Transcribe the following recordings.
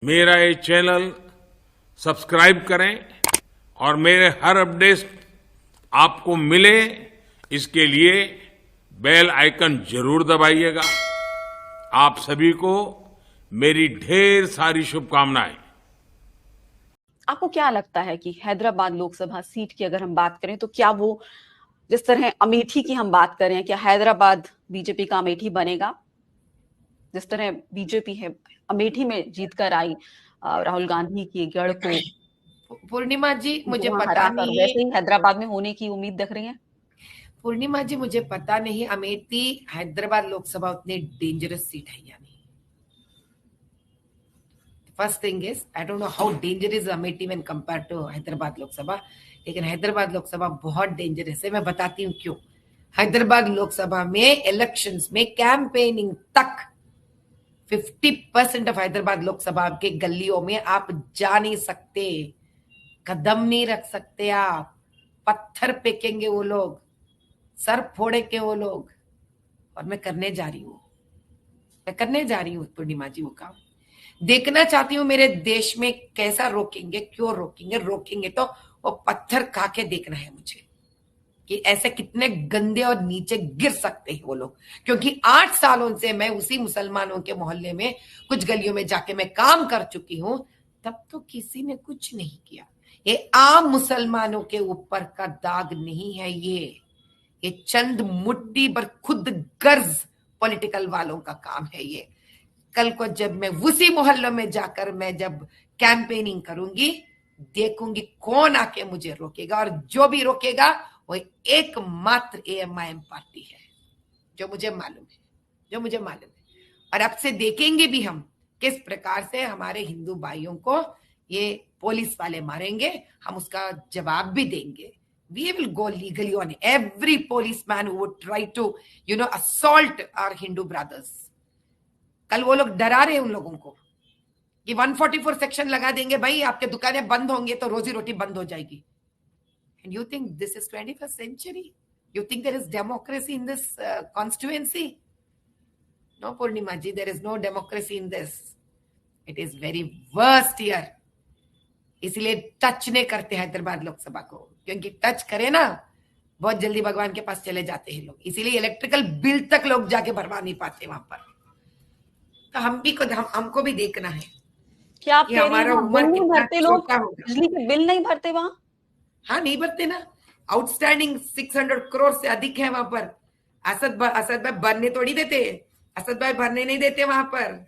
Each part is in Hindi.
मेरा ये चैनल सब्सक्राइब करें और मेरे हर अपडेट आपको मिले, इसके लिए बेल आइकन जरूर दबाइएगा। आप सभी को मेरी ढेर सारी शुभकामनाएं। आपको क्या लगता है कि हैदराबाद लोकसभा सीट की अगर हम बात करें तो क्या वो, जिस तरह अमेठी की हम बात करें, क्या हैदराबाद बीजेपी का अमेठी बनेगा? जिस तरह बीजेपी है अमेठी में जीत कर आई, राहुल गांधी की गढ़ को पूर्णिमा जी मुझे वहां पता हरा कर, नहीं वैसे है। ही हैदराबाद में होने की उम्मीद दिख रही है। पूर्णिमा जी मुझे पता नहीं अमेठी हैदराबाद लोकसभा उतनी डेंजरस सीट है या नहीं। First thing is I don't know how dangerous Amethi when compare to Hyderabad Lok Sabha, लेकिन हैदराबाद लोकसभा बहुत डेंजरस है। मैं बताती हूँ क्यों। हैदराबाद लोकसभा में इलेक्शंस में कैंपेनिंग तक 50% ऑफ हैदराबाद लोकसभा के गलियों में आप जा नहीं सकते, कदम नहीं रख सकते, आप पत्थर फेंकेंगे वो लोग, सर फोड़ेंगे वो लोग। और मैं करने जा रही हूँ पूर्णिमा जी वो काम। देखना चाहती हूँ मेरे देश में कैसा रोकेंगे, क्यों रोकेंगे तो वो पत्थर खा के देखना है मुझे कि ऐसे कितने गंदे और नीचे गिर सकते हैं वो लोग। क्योंकि 8 सालों से मैं उसी मुसलमानों के मोहल्ले में कुछ गलियों में जाके मैं काम कर चुकी हूं, तब तो किसी ने कुछ नहीं किया। ये आम मुसलमानों के ऊपर का दाग नहीं है, ये चंद मुट्ठी पर खुद गर्ज पॉलिटिकल वालों का काम है ये। कल को जब मैं उसी मोहल्लों में जाकर मैं जब कैंपेनिंग करूंगी, देखूंगी कौन आके मुझे रोकेगा, और जो भी रोकेगा वो एकमात्र एएमआईएम पार्टी है, जो मुझे मालूम है। और अब से देखेंगे भी हम किस प्रकार से हमारे हिंदू भाइयों को ये पुलिस वाले मारेंगे, हम उसका जवाब भी देंगे। We will go legally on every policeman who would try to, assault our Hindu brothers. कल वो लोग डरा रहे हैं उन लोगों को कि 144 सेक्शन लगा देंगे, भाई आपके दुकानें बंद होंगे तो रोजी रोटी बंद हो जाएगी। And you think this is 21st century? You think there is democracy in this constituency? No, Purnima ji, there is no democracy in this. It is very worst here. इसलिए टच नहीं करते हैदराबाद लोकसभा को, क्योंकि टच करे ना बहुत जल्दी भगवान के पास चले जाते हैं लोग। इसीलिए इलेक्ट्रिकल बिल तक लोग जाके भरवा नहीं पाते वहां पर। तो हमको भी देखना है। क्या आप कह रही हैं बिल नहीं भरते लोग, बिजली के बिल नहीं भरते वहां? हाँ, नहीं भरते ना। आउटस्टैंडिंग 600 करोड़ से अधिक है वहां पर। असद भाई भरने थोड़ी देते, असद भाई भरने नहीं देते वहां पर।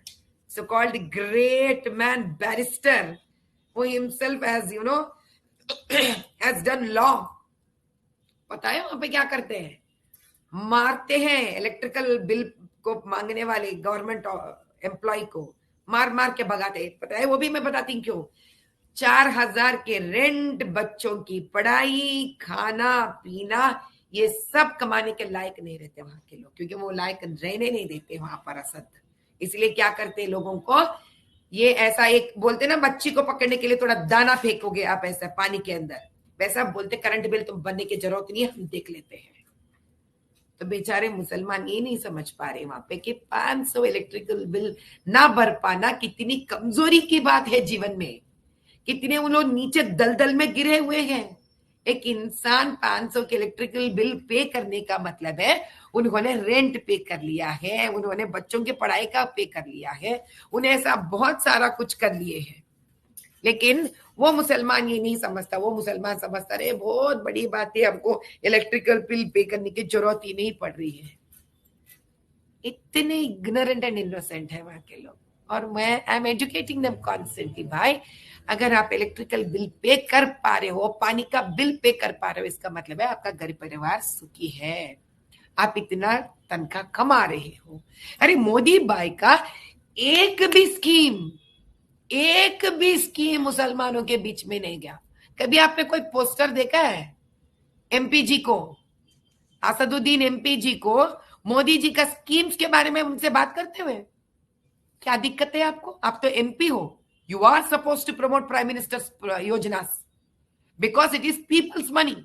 So called great man barrister who himself has has done law, पता है वहां पे क्या करते हैं? मारते हैं इलेक्ट्रिकल बिल को मांगने वाले गवर्नमेंट एम्प्लॉय को, मार के भगाते हैं। पता है वो भी मैं बताती हूँ क्यों। 4000 के रेंट, बच्चों की पढ़ाई, खाना पीना, ये सब कमाने के लायक नहीं रहते वहां के लोग, क्योंकि वो लायक रहने नहीं देते वहां पर असद। इसलिए क्या करते हैं लोगों को, ये ऐसा एक बोलते ना, मच्छी को पकड़ने के लिए थोड़ा दाना फेंकोगे आप ऐसा पानी के अंदर, वैसा बोलते करंट बिल तुम बनने की जरूरत नहीं है, हम देख लेते हैं। तो बेचारे मुसलमान ये नहीं समझ पा रहे वहां पे कि 500 इलेक्ट्रिकल बिल ना भर पाना कितनी कमजोरी की बात है जीवन में। कितने उन लोग नीचे दलदल में गिरे हुए हैं। एक इंसान 500 के इलेक्ट्रिकल बिल पे करने का मतलब है उन्होंने रेंट पे कर लिया है, उन्होंने बच्चों की पढ़ाई का पे कर लिया है, उन्हें ऐसा बहुत सारा कुछ कर लिए हैं। लेकिन वो मुसलमान ये नहीं समझता। वो मुसलमान समझता रहे बहुत बड़ी बात है, हमको इलेक्ट्रिकल बिल पे करने की जरूरत ही नहीं पड़ रही है। इतने इग्नोरेंट एंड इनोसेंट है वहां के लोग। और मैं I am educating them constantly. भाई अगर आप इलेक्ट्रिकल बिल पे कर पा रहे हो, पानी का बिल पे कर पा रहे हो, इसका मतलब है आपका घर परिवार सुखी है, आप इतना तनख्वाह कमा रहे हो। अरे मोदी भाई का एक भी स्कीम मुसलमानों के बीच में नहीं गया। कभी आपने कोई पोस्टर देखा है एमपी जी को, असदुद्दीन एमपी जी को, मोदी जी का स्कीम्स के बारे में उनसे बात करते हुए? क्या दिक्कत है आपको? आप तो एमपी हो, you are supposed to promote prime minister's yojanas because it is people's money,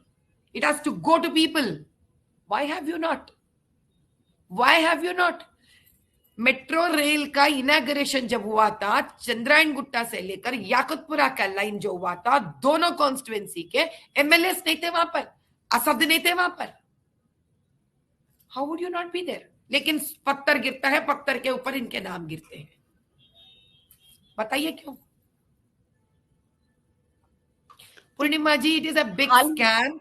it has to go to people. Why have you not? Metro rail का इनाग्रेशन जब हुआ था, चंद्रायन गुट्टा से लेकर याकुतपुरा का लाइन जो हुआ था, दोनों कॉन्स्टिट्युएंसी के एमएलएस नहीं थे वहां पर, असद नहीं थे वहां पर. How would you not be there? लेकिन पत्थर गिरता है, पत्थर के ऊपर इनके नाम गिरते हैं. बताइए क्यों? Purnima ji, it is a big scam.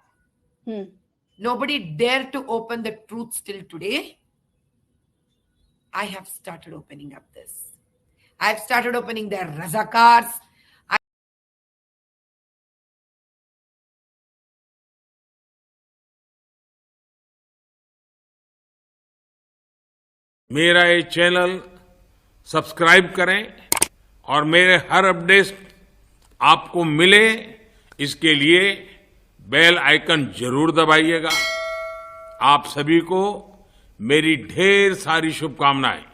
Nobody dare to open the truth still today. I have started opening up this. I have started opening their razakars. मेरा ये चैनल सब्सक्राइब करें और मेरे हर अपडेट आपको मिले, इसके लिए बेल आइकन जरूर दबाइएगा. आप सभी को मेरी ढेर सारी शुभकामनाएं.